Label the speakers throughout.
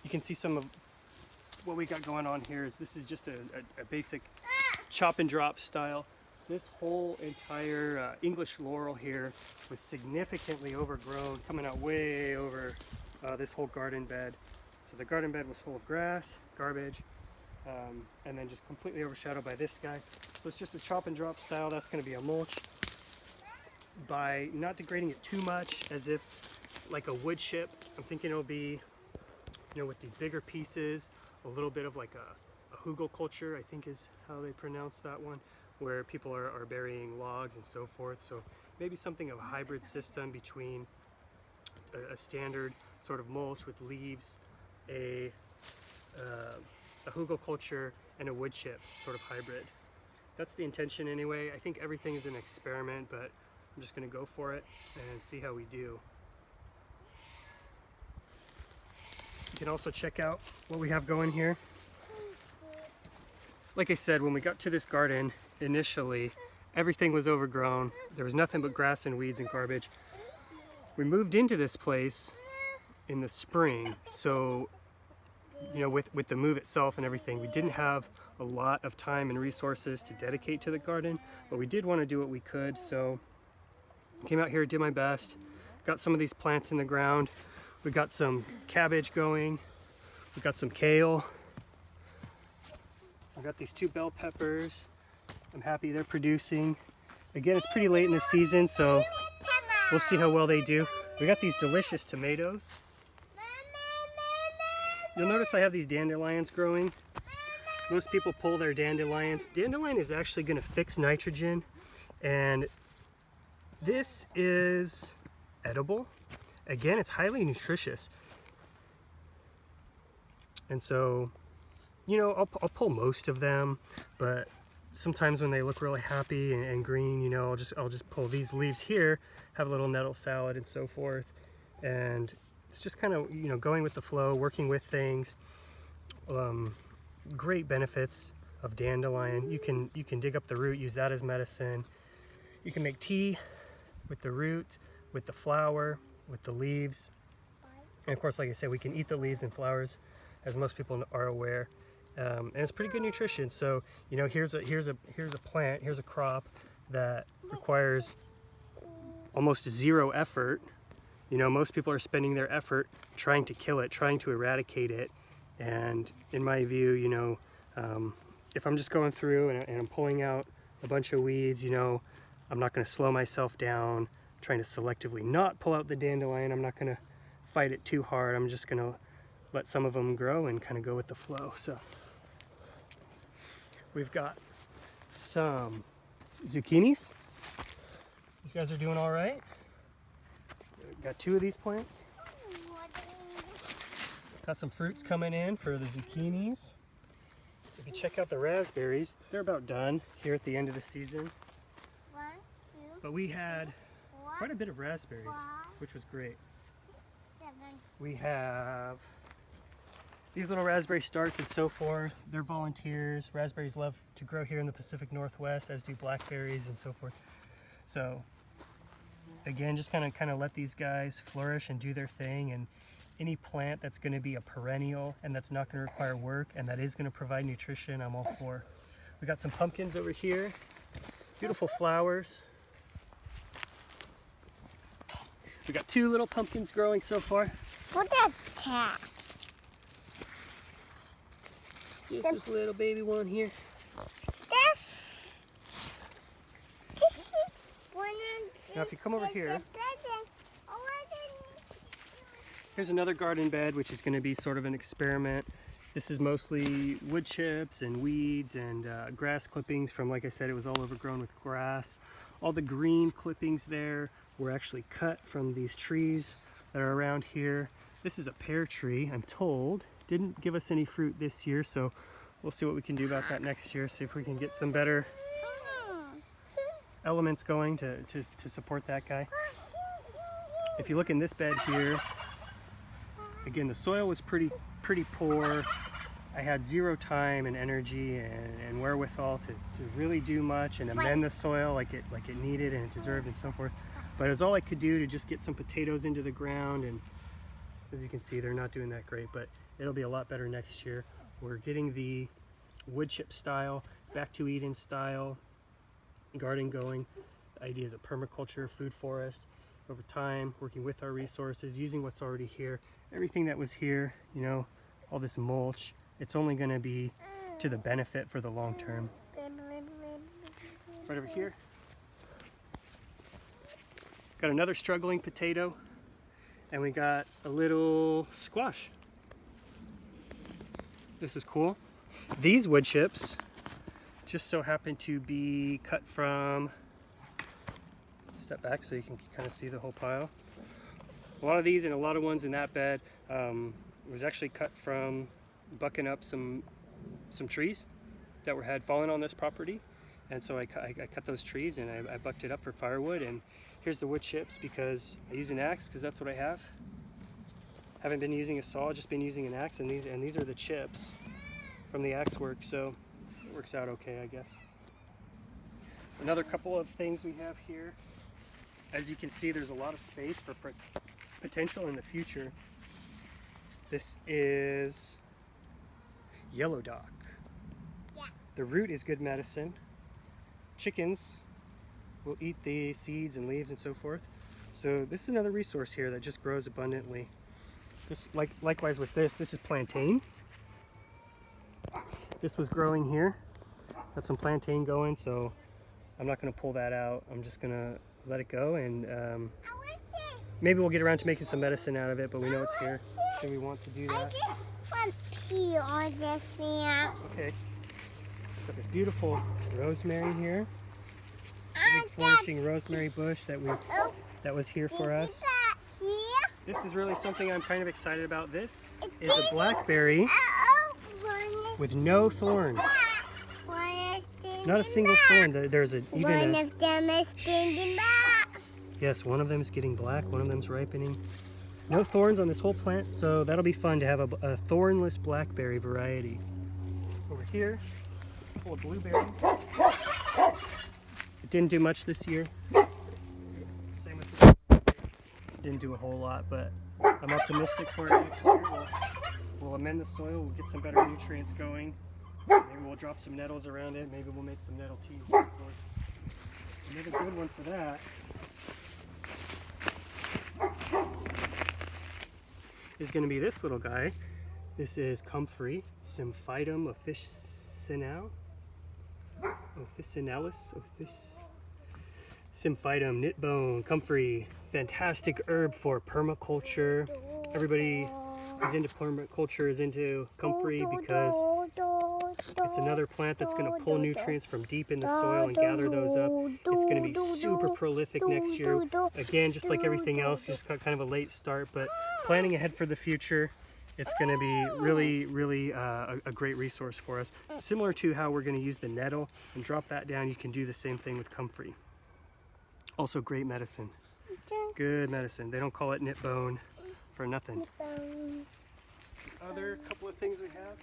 Speaker 1: you can see some of what we got going on here. This is just a basic chop and drop style. This whole entire English laurel here was significantly overgrown, coming out way over this whole garden bed. So the garden bed was full of grass, garbage, and then just completely overshadowed by this guy. So it's just a chop and drop style. That's going to be a mulch. By not degrading it too much, as if like a wood chip, I'm thinking it'll be, you know, with these bigger pieces, a little bit of like a HugelCulture, I think is how they pronounce that one, where people are burying logs and so forth. So maybe something of a hybrid system between a standard sort of mulch with leaves, a HugelCulture, and a wood chip sort of hybrid. That's the intention anyway. I think everything is an experiment, but I'm just going to go for it and see how we do. You can also check out what we have going here. Like I said, when we got to this garden initially, everything was overgrown. There was nothing but grass and weeds and garbage. We moved into this place in the spring, so you know, with the move itself and everything, we didn't have a lot of time and resources to dedicate to the garden, but we did want to do what we could. So came out here, did my best, got some of these plants in the ground. We got some cabbage going, we got some kale, I got these 2 bell peppers. I'm happy they're producing. Again, it's pretty late in the season, so we'll see how well they do. We got these delicious tomatoes. You'll notice I have these dandelions growing. Most people pull their dandelions. Dandelion is actually going to fix nitrogen, and this is edible. Again, it's highly nutritious. And so, you know, I'll pull most of them, but sometimes when they look really happy and green, you know, I'll just pull these leaves here, have a little nettle salad and so forth. And it's just kind of, you know, going with the flow, working with things. Great benefits of dandelion. You can dig up the root, use that as medicine. You can make tea with the root, with the flower, with the leaves. And of course, like I said, we can eat the leaves and flowers, as most people are aware. And it's pretty good nutrition. So, you know, here's a plant, here's a crop that requires almost 0 effort. You know, most people are spending their effort trying to kill it, trying to eradicate it. And in my view, you know, if I'm just going through and I'm pulling out a bunch of weeds, you know, I'm not going to slow myself down, trying to selectively not pull out the dandelion. I'm not going to fight it too hard. I'm just going to let some of them grow and kind of go with the flow. So we've got some zucchinis. These guys are doing all right. Got 2 of these plants. Got some fruits coming in for the zucchinis. If you check out the raspberries, they're about done here at the end of the season. But we had quite a bit of raspberries, which was great. We have these little raspberry starts and so forth. They're volunteers. Raspberries love to grow here in the Pacific Northwest, as do blackberries and so forth. So again, just kind of let these guys flourish and do their thing. And any plant that's going to be a perennial and that's not going to require work and that is going to provide nutrition, I'm all for. We got some pumpkins over here. Beautiful flowers. We got 2 little pumpkins growing so far.
Speaker 2: Look at that.
Speaker 1: Just this little baby one here. Now if you come over here, here's another garden bed, which is going to be sort of an experiment. This is mostly wood chips and weeds and grass clippings from, like I said, it was all overgrown with grass. All the green clippings there were actually cut from these trees that are around here. This is a pear tree, I'm told. Didn't give us any fruit this year, so we'll see what we can do about that next year. See if we can get some better elements going to support that guy. If you look in this bed here, again, the soil was pretty poor. I had 0 time and energy and wherewithal to really do much and amend the soil like it needed and it deserved and so forth. But it was all I could do to just get some potatoes into the ground, and as you can see, they're not doing that great. But It'll be a lot better next year. We're getting the wood chip style, back to Eden style garden going. The idea is a permaculture, food forest, over time, working with our resources, using what's already here. Everything that was here, you know, all this mulch, it's only going to be to the benefit for the long term. Right over here, got another struggling potato, and we got a little squash. This is cool. These wood chips just so happen to be cut from, step back so you can kind of see the whole pile. A lot of these and a lot of ones in that bed was actually cut from bucking up some trees that had fallen on this property. And so I cut those trees and I bucked it up for firewood. And here's the wood chips because I use an axe because that's what I have. Haven't been using a saw, just been using an axe, and these are the chips from the axe work, so it works out okay, I guess. Another couple of things we have here. As you can see, there's a lot of space for potential in the future. This is yellow dock.
Speaker 2: Yeah.
Speaker 1: The root is good medicine. Chickens will eat the seeds and leaves and so forth. So this is another resource here that just grows abundantly. This, likewise with this is plantain. This was growing here. Got some plantain going, so I'm not going to pull that out. I'm just going to let it go, and maybe we'll get around to making some medicine out of it, but we know it's here. So we want to do that.
Speaker 2: I just want to pee on this now.
Speaker 1: Okay. Got this beautiful rosemary here. Big flourishing rosemary bush that was here for us. This is really something I'm kind of excited about. This is a blackberry with no thorns. Not a single thorn. There's even
Speaker 2: one of them is standing back.
Speaker 1: Yes, one of them is getting black, one of them is ripening. No thorns on this whole plant, so that'll be fun to have a thornless blackberry variety. Over here, full of blueberries. It didn't do much this year. Same with the didn't do a whole lot, but I'm optimistic for it next year. We'll amend the soil, we'll get some better nutrients going. Maybe we'll drop some nettles around it, maybe we'll make some nettle tea. Another good one for that is going to be this little guy. This is comfrey, Symphytum officinalis, Symphytum, knitbone, comfrey, fantastic herb for permaculture. Everybody who's into permaculture is into comfrey because it's another plant that's going to pull nutrients from deep in the soil and gather those up. It's going to be super prolific next year. Again, just like everything else, just got kind of a late start, but planning ahead for the future, it's going to be really a great resource for us. Similar to how we're going to use the nettle and drop that down, you can do the same thing with comfrey. Also great medicine. Good medicine. They don't call it knit bone for nothing. Other couple of things we have.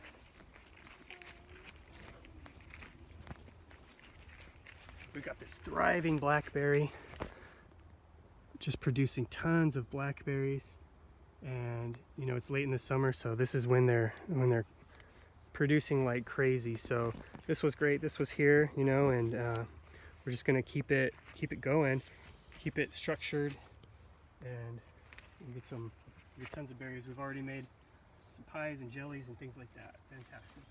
Speaker 1: We've got this thriving blackberry, just producing tons of blackberries. And you know, it's late in the summer, so this is when they're producing like crazy. So this was great. This was here, you know, and we're just gonna keep it going, keep it structured, and get tons of berries. We've already made some pies and jellies and things like that. Fantastic.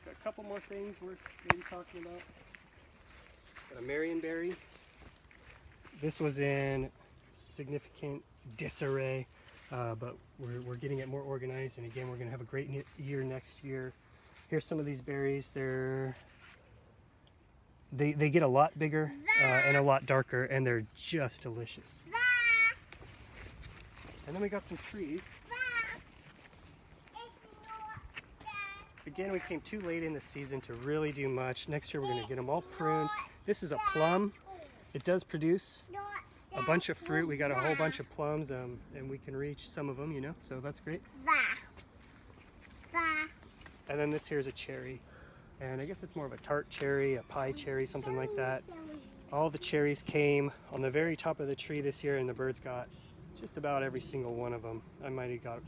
Speaker 1: Got a couple more things worth maybe talking about. Got a Marionberry. This was in significant disarray, but we're getting it more organized, and again, we're going to have a great year next year. Here's some of these berries. They get a lot bigger and a lot darker, and they're just delicious. And then we got some trees. Again, we came too late in the season to really do much. Next year we're going to get them all pruned. This is a plum. It does produce a bunch of fruit. We got a whole bunch of plums, and we can reach some of them, you know, so that's great. And then this here is a cherry, and I guess it's more of a tart cherry, a pie cherry, something like that. All the cherries came on the very top of the tree this year, and the birds got just about every single one of them. I might have got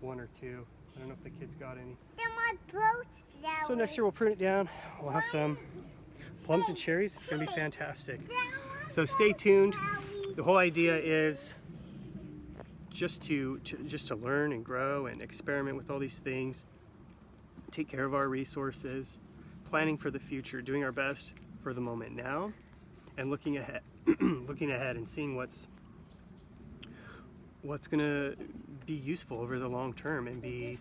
Speaker 1: one or two. I don't know if the kids got any.
Speaker 2: Then my boat flowers.
Speaker 1: So next year we'll prune it down. We'll have some plums and cherries. It's gonna be fantastic. So stay tuned. The whole idea is just to learn and grow and experiment with all these things, take care of our resources, planning for the future, doing our best for the moment now, and looking ahead, looking ahead and seeing what's gonna be useful over the long term and be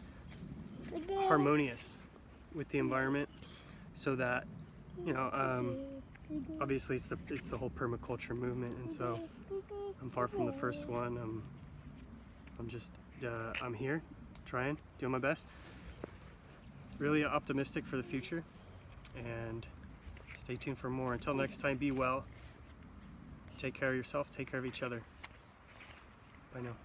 Speaker 1: harmonious with the environment, so that, you know, obviously it's the whole permaculture movement, and so I'm far from the first one. I'm just I'm here trying, doing my best, really optimistic for the future, and stay tuned for more. Until next time, be well, take care of yourself, take care of each other. Bye now.